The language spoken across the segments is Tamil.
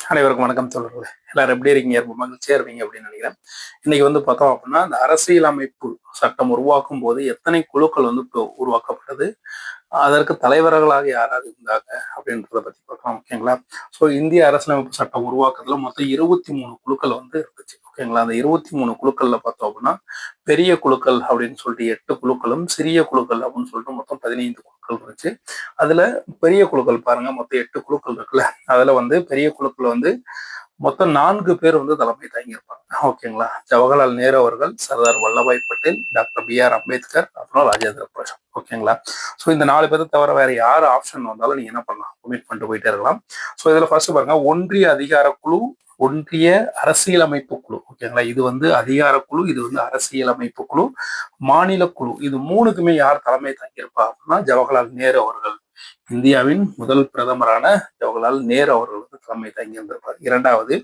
அனைவருக்கும் வணக்கம் தோழர்களே. எல்லாரும் எப்படி இருக்கீங்க? ரொம்ப மகிழ்ச்சியா இருப்பீங்க அப்படின்னு நினைக்கிறேன். இன்னைக்கு பார்த்தோம் அப்படின்னா, இந்த அரசியலமைப்பு சட்டம் உருவாக்கும் போது எத்தனை குழுக்கள் இப்போ உருவாக்கப்பட்டது, அதற்கு தலைவர்களாக யாராவது இருந்தாங்க அப்படின்றத பத்தி பார்க்கலாம். ஓகேங்களா? ஸோ இந்திய அரசியலமைப்பு சட்டம் உருவாக்குறதுல மொத்தம் 23 குழுக்கள் இருந்துச்சு. ஓகேங்களா? அந்த 23 குழுக்கள்ல பார்த்தோம் அப்படின்னா, பெரிய குழுக்கள் அப்படின்னு சொல்லிட்டு 8 குழுக்களும், சிறிய குழுக்கள் அப்படின்னு சொல்லிட்டு மொத்தம் 15 குழுக்கள் இருந்துச்சு. அதுல பெரிய குழுக்கள் பாருங்க, மொத்தம் 8 குழுக்கள் இருக்குல்ல. அதுல பெரிய குழுக்கள் மொத்தம் 4 பேர் தலைமை தாங்கியிருப்பாங்க. ஓகேங்களா? ஜவஹர்லால் நேரு அவர்கள், சர்தார் வல்லபாய் பட்டேல், டாக்டர் BR அம்பேத்கர், அப்புறம் ராஜேந்திர பிரசாத். ஓகேங்களா? ஸோ இந்த 4 பேரை தவிர வேற யார் ஆப்ஷன் வந்தாலும் நீங்க என்ன பண்ணலாம், ஒமிட் பண்ணிட்டு போயிட்டே இருக்கலாம். ஸோ இதுல ஃபர்ஸ்ட் பாருங்க, ஒன்றிய அதிகார குழு, ஒன்றிய அரசியலமைப்பு குழு. ஓகேங்களா? இது அதிகார குழு, இது அரசியலமைப்பு குழு, மாநில குழு. இது மூணுக்குமே யார் தலைமை தாங்கியிருப்பா அப்படின்னா ஜவஹர்லால் நேரு அவர்கள். இந்தியாவின் முதல் பிரதமரான ஜவஹர்லால் நேரு அவர்கள் தலைமை தாங்கியிருந்திருப்பார். இரண்டாவது,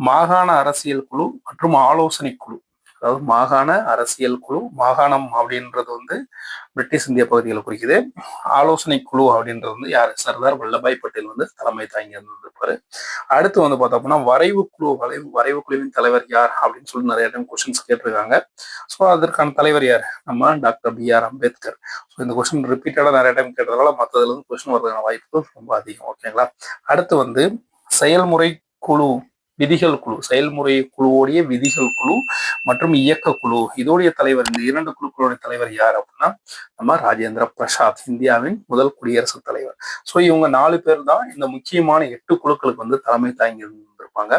மாகாண அரசியல் குழு மற்றும் ஆலோசனை குழு. அதாவது மாகாண அரசியல் குழு, மாகாணம் அப்படின்றது பிரிட்டிஷ் இந்திய பகுதிகளை குறிக்குது. ஆலோசனை குழு அப்படின்றது யாரு? சர்தார் வல்லபாய் பட்டேல் தலைமை தாங்கி இருந்திருப்பாரு. அடுத்து பார்த்தோம்னா வரைவு குழு. வரைவு குழுவின் தலைவர் யார் அப்படின்னு சொல்லி நிறைய டைம் கொஸ்டின்ஸ் கேட்டிருக்காங்க. ஸோ அதற்கான தலைவர் யார்? நம்ம டாக்டர் BR அம்பேத்கர். ஸோ இந்த கொஸ்டின் ரிப்பீட்டடா நிறைய டைம் கேட்டதால மற்றதுல கொஸ்டின் வரதுக்கான வாய்ப்பு ரொம்ப அதிகம். ஓகேங்களா? அடுத்து செயல்முறை குழு, விதிகள் குழு. செயல்முறை குழுவோடைய விதிகள் குழு மற்றும் இயக்க குழு, இதோடைய தலைவர், இந்த 2 குழுக்களுடைய தலைவர் யார் அப்படின்னா நம்ம ராஜேந்திர பிரசாத், இந்தியாவின் முதல் குடியரசுத் தலைவர். ஸோ இவங்க 4 பேர் தான் இந்த முக்கியமான 8 குழுக்களுக்கு தலைமை தாங்கி இருந்திருப்பாங்க.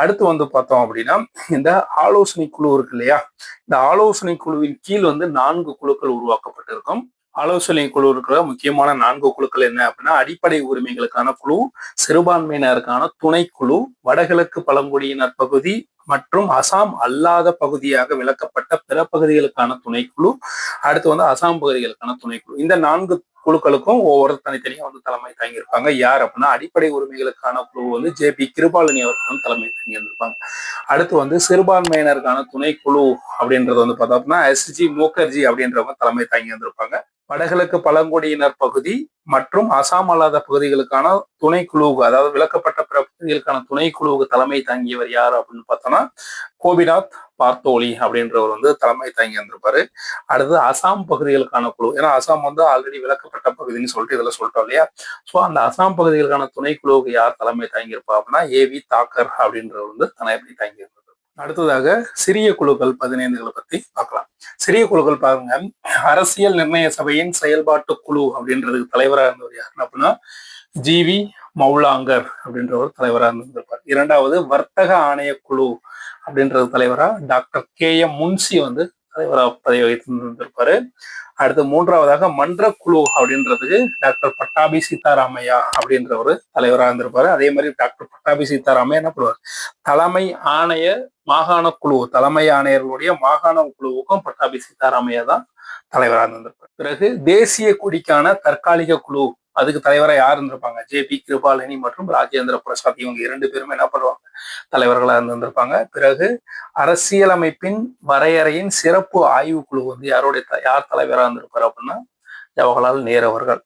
அடுத்து பார்த்தோம் அப்படின்னா, இந்த ஆலோசனை குழு இருக்கு இல்லையா, இந்த ஆலோசனை குழுவின் கீழ் 4 குழுக்கள் உருவாக்கப்பட்டிருக்கும். ஆலோசனை குழு இருக்கிற முக்கியமான 4 குழுக்கள் என்ன அப்படின்னா, அடிப்படை உரிமைகளுக்கான குழு, சிறுபான்மையினருக்கான துணைக்குழு, வடகிழக்கு பழங்குடியினர் பகுதி மற்றும் அசாம் அல்லாத பகுதியாக விளக்கப்பட்ட பிற பகுதிகளுக்கான துணைக்குழு, அடுத்து அசாம் பகுதிகளுக்கான துணைக்குழு. இந்த 4 குழுக்களுக்கும் ஒவ்வொரு தனித்தனியா தலைமை தாங்கியிருப்பாங்க. யார் அப்படின்னா, அடிப்படை உரிமைகளுக்கான குழு JP கிருபாலினி அவர்கள் தலைமை தாங்கியிருந்திருப்பாங்க. அடுத்து சிறுபான்மையினருக்கான துணைக்குழு அப்படின்றது பார்த்தோம்னா SG முகர்ஜி அப்படின்றவங்க தலைமை தாங்கி வந்திருப்பாங்க. வடகிழக்கு பழங்குடியினர் பகுதி மற்றும் அசாம் அல்லாத பகுதிகளுக்கான துணைக்குழுவுக்கு, அதாவது விளக்கப்பட்ட பிற பகுதிகளுக்கான துணைக்குழுவுக்கு தலைமை தாங்கியவர் யார் அப்படின்னு பார்த்தோம்னா கோபிநாத் பார்த்தோலி அப்படின்றவர் தலைமை தாங்கி வந்திருப்பாரு. அடுத்து அசாம் பகுதிகளுக்கான குழு, ஏன்னா அசாம் ஆல்ரெடி விளக்கப்பட்ட பகுதின்னு சொல்லிட்டு இதுல சொல்லிட்டோம் இல்லையா. ஸோ அந்த அசாம் பகுதிகளுக்கான துணைக்குழுவுக்கு யார் தலைமை தாங்கியிருப்பா அப்படின்னா AV தாக்கர் அப்படின்றவர் தலைமை தாங்கியிருப்பார். அடுத்ததாக சிறிய குழுக்கள் 15களை பத்தி பார்க்கலாம். சிறிய குழுக்கள் பாருங்க, அரசியல் நிர்ணய சபையின் செயல்பாட்டு குழு அப்படின்றதுக்கு தலைவராக இருந்தவர் யாருன்னு அப்படின்னா GV மௌலாங்கர் அப்படின்றவர் தலைவராக இருந்திருப்பார். இரண்டாவது, வர்த்தக ஆணைய குழு அப்படின்றது தலைவரா டாக்டர் KM முன்சி தலைவராக பதவி வகித்திருந்திருப்பாரு. அடுத்து மூன்றாவதாக மன்ற குழு அப்படின்றதுக்கு டாக்டர் பட்டாபி சீதாராமையா அப்படின்ற ஒரு தலைவராக இருந்திருப்பாரு. அதே மாதிரி டாக்டர் பட்டாபி சீதாராமையா என்ன பண்ணுவார், தலைமை ஆணைய மாகாண குழு, தலைமை ஆணையர்களுடைய மாகாண குழுவுக்கும் பட்டாபி சீதாராமையா தான் தலைவராக இருந்திருப்பார். பிறகு தேசிய கொடிக்கான தற்காலிக குழு, அதுக்கு தலைவராக யார் இருந்திருப்பாங்க, JP கிருபாலினி மற்றும் ராஜேந்திர பிரசாத். இவங்க 2 பேருமே என்ன பண்ணுவாங்க, தலைவர்களாக இருந்திருப்பாங்க. பிறகு அரசியலமைப்பின் வரையறையின் சிறப்பு ஆய்வு குழு யார் தலைவராக இருந்திருப்பாரு அப்படின்னா ஜவஹர்லால் நேரு அவர்கள்.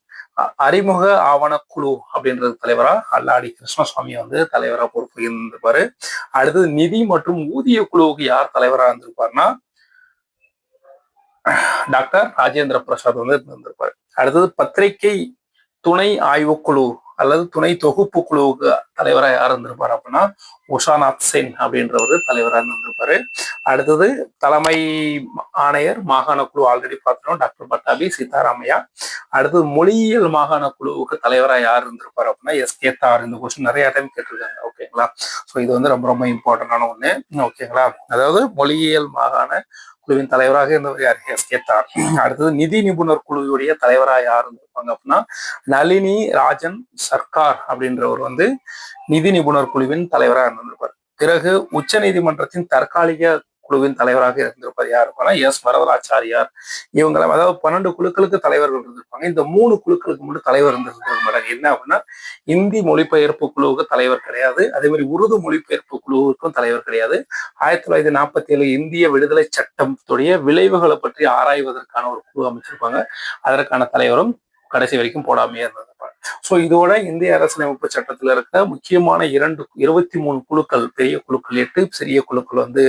அறிமுக ஆவணக்குழு அப்படின்றது தலைவரா அல்லாடி கிருஷ்ணசுவாமி தலைவரா பொறுப்பு இருந்திருப்பாரு. அடுத்தது நிதி மற்றும் ஊதிய குழுவுக்கு யார் தலைவராக இருந்திருப்பாருன்னா டாக்டர் ராஜேந்திர பிரசாத் இருந்திருப்பாரு. அடுத்தது பத்திரிகை துணை ஆய்வுக்குழு அல்லது துணை தொகுப்பு குழுவுக்கு தலைவராக யார் இருந்திருப்பாரு அப்படின்னா உஷாநாத் சென் அப்படின்றவர் தலைவராக இருந்திருப்பாரு. அடுத்தது தலைமை ஆணையர் மாகாண குழு ஆல்ரெடி பார்த்துட்டோம், டாக்டர் பட்டாபி சீதாராமையா. அடுத்தது மொழியியல் மாகாண குழுவுக்கு தலைவராக யார் இருந்திருப்பாரு அப்படின்னா SK தார். இந்த கொஸ்டின் நிறைய டைம் கேட்டிருக்காங்க. ஓகேங்களா? ஸோ இது ரொம்ப ரொம்ப இம்பார்ட்டன்டான ஒண்ணு. ஓகேங்களா? அதாவது மொழியியல் மாகாண குழுவின் தலைவராக இருந்தவர் யார், SK தார். அடுத்தது நிதி நிபுணர் குழுவுடைய தலைவராக யார் இருந்திருப்பாங்க அப்படின்னா நளினி ராஜன் சர்க்கார் அப்படின்றவர் நிதி நிபுணர் குழுவின் தலைவராக இருந்திருப்பார். பிறகு உச்ச நீதிமன்றத்தின் தற்காலிக குழுவின் தலைவராக இருந்திருப்பார் யார் இருப்பாங்க, S வரதராச்சாரியார். இவங்களை, அதாவது 12 குழுக்களுக்கு தலைவர்கள் இருந்திருப்பாங்க. இந்த 3 குழுக்களுக்கு மட்டும் தலைவர் இருந்திருக்க மாட்டாங்க. என்ன அப்படின்னா இந்தி மொழிபெயர்ப்பு குழுவுக்கு தலைவர் கிடையாது, அதே மாதிரி உருது மொழிபெயர்ப்பு குழுவுக்கும் தலைவர் கிடையாது. 1947 இந்திய விடுதலை சட்டத்துடைய விளைவுகளை பற்றி ஆராய்வதற்கான ஒரு குழு அமைச்சிருப்பாங்க, அதற்கான தலைவரும் கடைசி வரைக்கும் போடாமையே இருந்தது. ஸோ இதோட இந்திய அரசியலமைப்பு சட்டத்தில் இருக்கிற முக்கியமான 23 குழுக்கள், பெரிய குழுக்கள் 8, சிறிய குழுக்கள் வந்து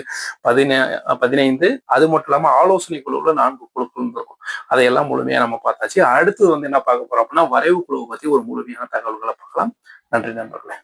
15, அது மட்டும் இல்லாமல் ஆலோசனை குழுவில் 4 குழுக்கள் இருக்கும். அதையெல்லாம் முழுமையாக நம்ம பார்த்தாச்சு. அடுத்து வந்து என்ன பார்க்க போறோம் அப்படின்னா, வரைவு குழுவை பற்றி ஒரு முழுமையான தகவல்களை பார்க்கலாம். நன்றி நண்பர்களே.